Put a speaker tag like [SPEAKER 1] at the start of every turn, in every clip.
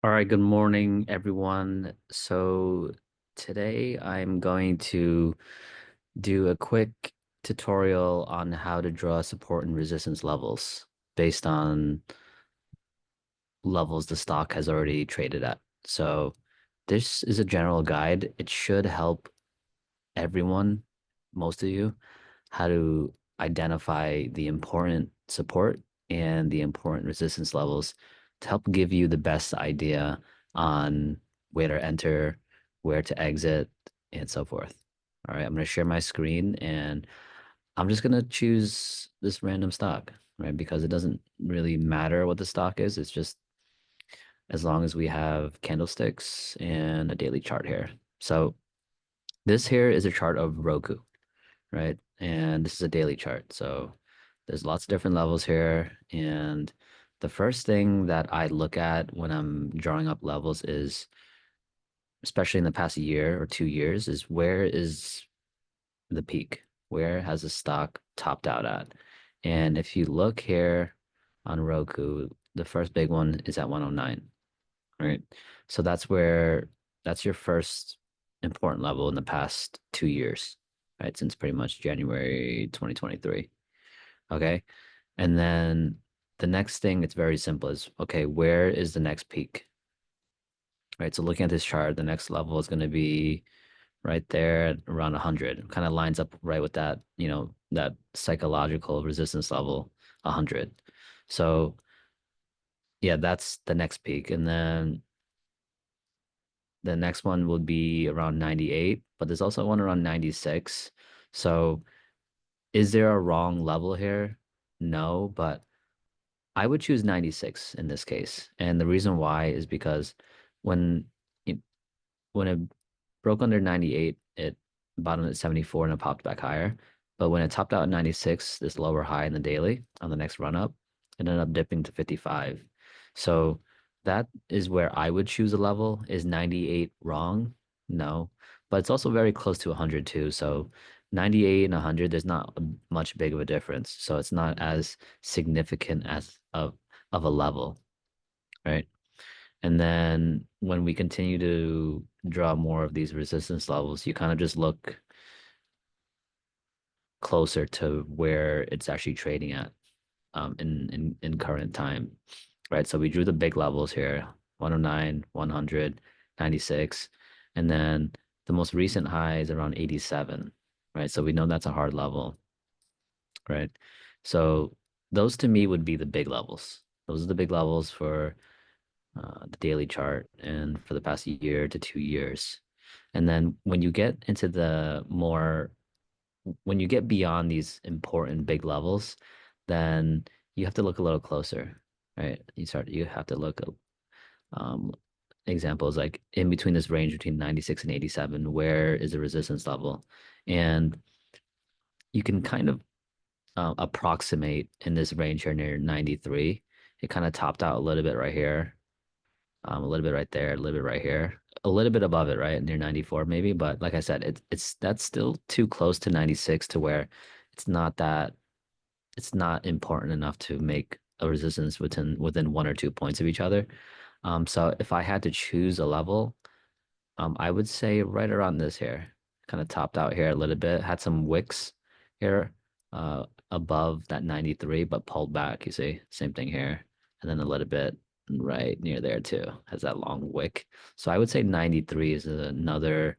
[SPEAKER 1] All right, good morning, everyone. So today I'm going to do a quick tutorial on how to draw support and resistance levels based on levels the stock has already traded at. So this is a general guide. It should help everyone, most of you, how to identify the important support and the important resistance levels to help give you the best idea on where to enter, where to exit, and so forth. All right, I'm going to share my screen and I'm just going to choose this random stock, right? Because it doesn't really matter what the stock is. It's just as long as we have candlesticks and a daily chart here. So this here is a chart of Roku, right? And this is a daily chart. So there's lots of different levels here. And the first thing that I look at when I'm drawing up levels is, especially in the past year or 2 years, is where is the peak? Where has the stock topped out at? And if you look here on Roku, the first big one is at 109, right? So that's your first important level in the past 2 years, right? Since pretty much January 2023. Okay. And then the next thing, it's very simple is, okay, where is the next peak? Right. So looking at this chart, the next level is going to be right there at around 100. Kind of lines up right with that, that psychological resistance level, 100. So yeah, that's the next peak. And then the next one would be around 98, but there's also one around 96. So is there a wrong level here? No, but I would choose 96 in this case. And the reason why is because when it when it broke under 98, it bottomed at 74 and it popped back higher. But when it topped out at 96, this lower high in the daily on the next run up, it ended up dipping to 55. So that is where I would choose a level. Is 98 wrong? No. But it's also very close to 100 too. So 98 and 100, there's not much big of a difference. So it's not as significant as of a level, right? And then when we continue to draw more of these resistance levels, you kind of just look closer to where it's actually trading at in current time, right? So we drew the big levels here, 109, 100, 96, and then the most recent high is around 87, right? So we know that's a hard level, right? So those to me would be the big levels. Those are the big levels for the daily chart and for the past year to 2 years. And then when you get beyond these important big levels, then you have to look a little closer, right? You have to look um, examples like in between this range between 96 and 87, where is the resistance level? And you can kind of approximate in this range here near 93. It kind of topped out a little bit right here, a little bit right there, a little bit right here, a little bit above it, right near 94 maybe. But like I said, it's that's still too close to 96 to where it's not that it's not important enough to make a resistance within 1 or 2 points of each other. So if I had to choose a level, I would say right around this here, kind of topped out here a little bit, had some wicks here, above that 93, but pulled back, you see, same thing here, and then a little bit right near there too, has that long wick. So I would say 93 is another,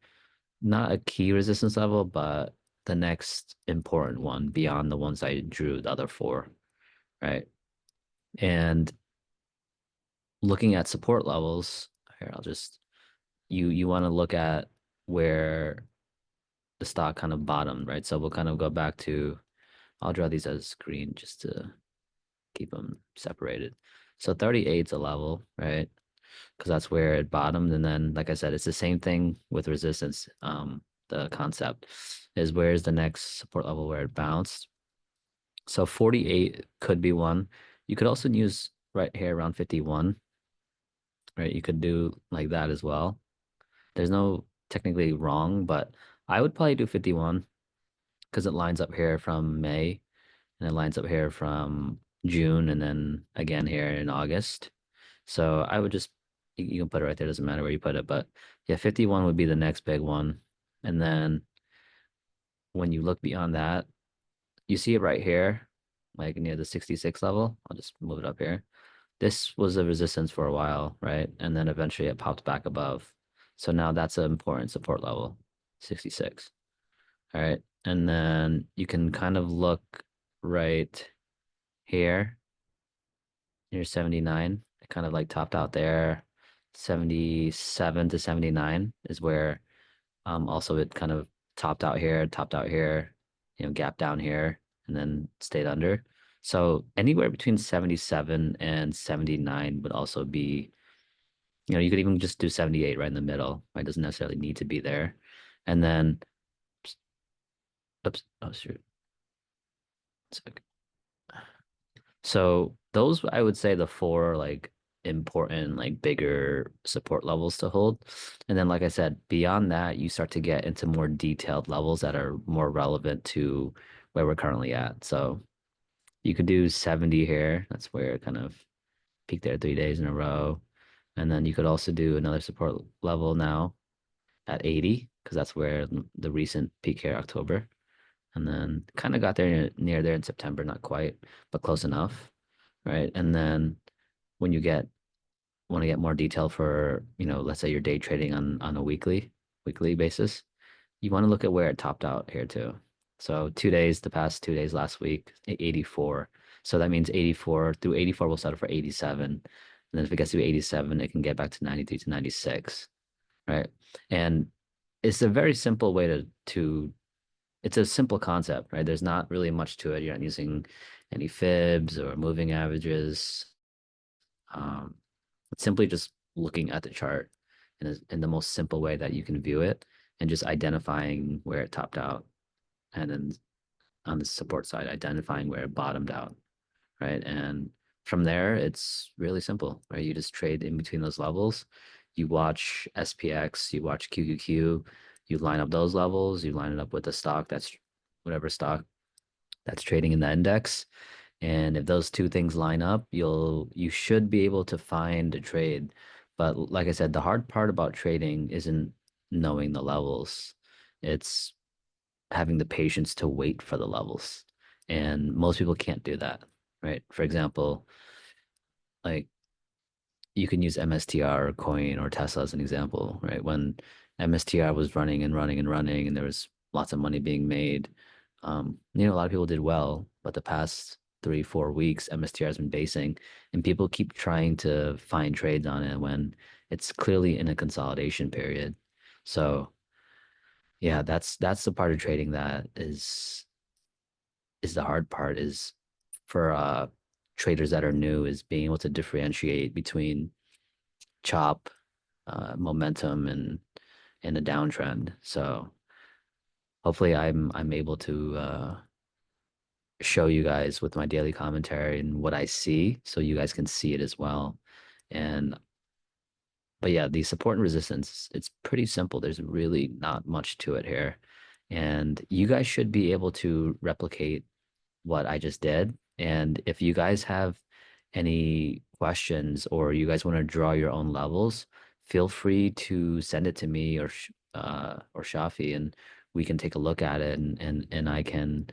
[SPEAKER 1] not a key resistance level, but the next important one beyond the ones I drew, the other four, right? And looking at support levels, here, you want to look at where the stock kind of bottomed, right? So we'll kind of go back to, I'll draw these as green just to keep them separated. So 38 is a level, right? Because that's where it bottomed. And then, like I said, it's the same thing with resistance. The concept is where's the next support level where it bounced. So 48 could be one. You could also use right here around 51, right? You could do like that as well. There's no technically wrong, but I would probably do 51 because it lines up here from May and it lines up here from June and then again here in August. So I would just You can put it right there. Doesn't matter where you put it, but yeah, 51 would be the next big one. And then when you look beyond that, you see it right here, like near the 66 level. I'll just move it up here. This was a resistance for a while, right? And then eventually it popped back above. So now that's an important support level, 66. All right. And then you can kind of look right here near 79. It kind of like topped out there. 77 to 79 is where also it kind of topped out here, gap down here, and then stayed under. So anywhere between 77 and 79 would also be, you could even just do 78 right in the middle, right? Doesn't necessarily need to be there. And then, oops, oh shoot. So those I would say the four like important like bigger support levels to hold. And then like I said, beyond that, you start to get into more detailed levels that are more relevant to where we're currently at. So you could do 70 here. That's where it kind of peaked there 3 days in a row. And then you could also do another support level now at 80, because that's where the recent peak here, October. And then kind of got there near there in September, not quite, but close enough, right? And then when you want to get more detail for, let's say you're day trading on a weekly basis, you want to look at where it topped out here too. So 2 days, the past 2 days last week, 84. So that means 84 through 84 will settle for 87. And then if it gets to 87, it can get back to 93 to 96, right? And it's a very simple way to it's a simple concept, right? There's not really much to it. You're not using any fibs or moving averages. Um, it's simply just looking at the chart in the most simple way that you can view it and just identifying where it topped out. And then on the support side, identifying where it bottomed out, right? And from there, it's really simple, right? You just trade in between those levels. You watch SPX, you watch QQQ, you line up those levels, you line it up with the stock that's whatever stock that's trading in the index. And if those two things line up, you should be able to find a trade. But like I said, the hard part about trading isn't knowing the levels. It's having the patience to wait for the levels. And most people can't do that, right? For example, like you can use MSTR or Coin or Tesla as an example, right? When MSTR was running and running and running, and there was lots of money being made, a lot of people did well, but the past 3, 4 weeks, MSTR has been basing, and people keep trying to find trades on it when it's clearly in a consolidation period. So yeah, that's the part of trading that is the hard part is for traders that are new is being able to differentiate between chop, momentum, and a downtrend. So hopefully I'm able to show you guys with my daily commentary and what I see, so you guys can see it as well. And but yeah, the support and resistance, it's pretty simple. There's really not much to it here, and you guys should be able to replicate what I just did. And if you guys have any questions or you guys want to draw your own levels, feel free to send it to me or Shafi, and we can take a look at it and I can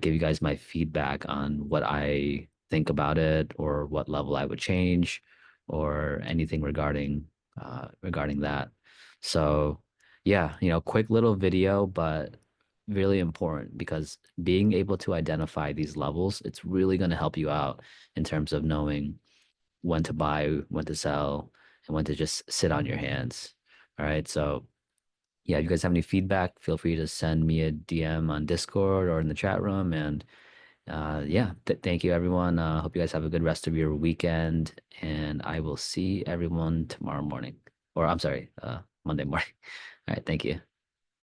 [SPEAKER 1] give you guys my feedback on what I think about it or what level I would change or anything regarding that. So yeah, quick little video, but really important because being able to identify these levels, it's really going to help you out in terms of knowing when to buy, when to sell, and when to just sit on your hands. All right. So, yeah, if you guys have any feedback, feel free to send me a DM on Discord or in the chat room. And yeah, thank you, everyone. Hope you guys have a good rest of your weekend. And I will see everyone tomorrow morning, or I'm sorry, Monday morning. All right. Thank you.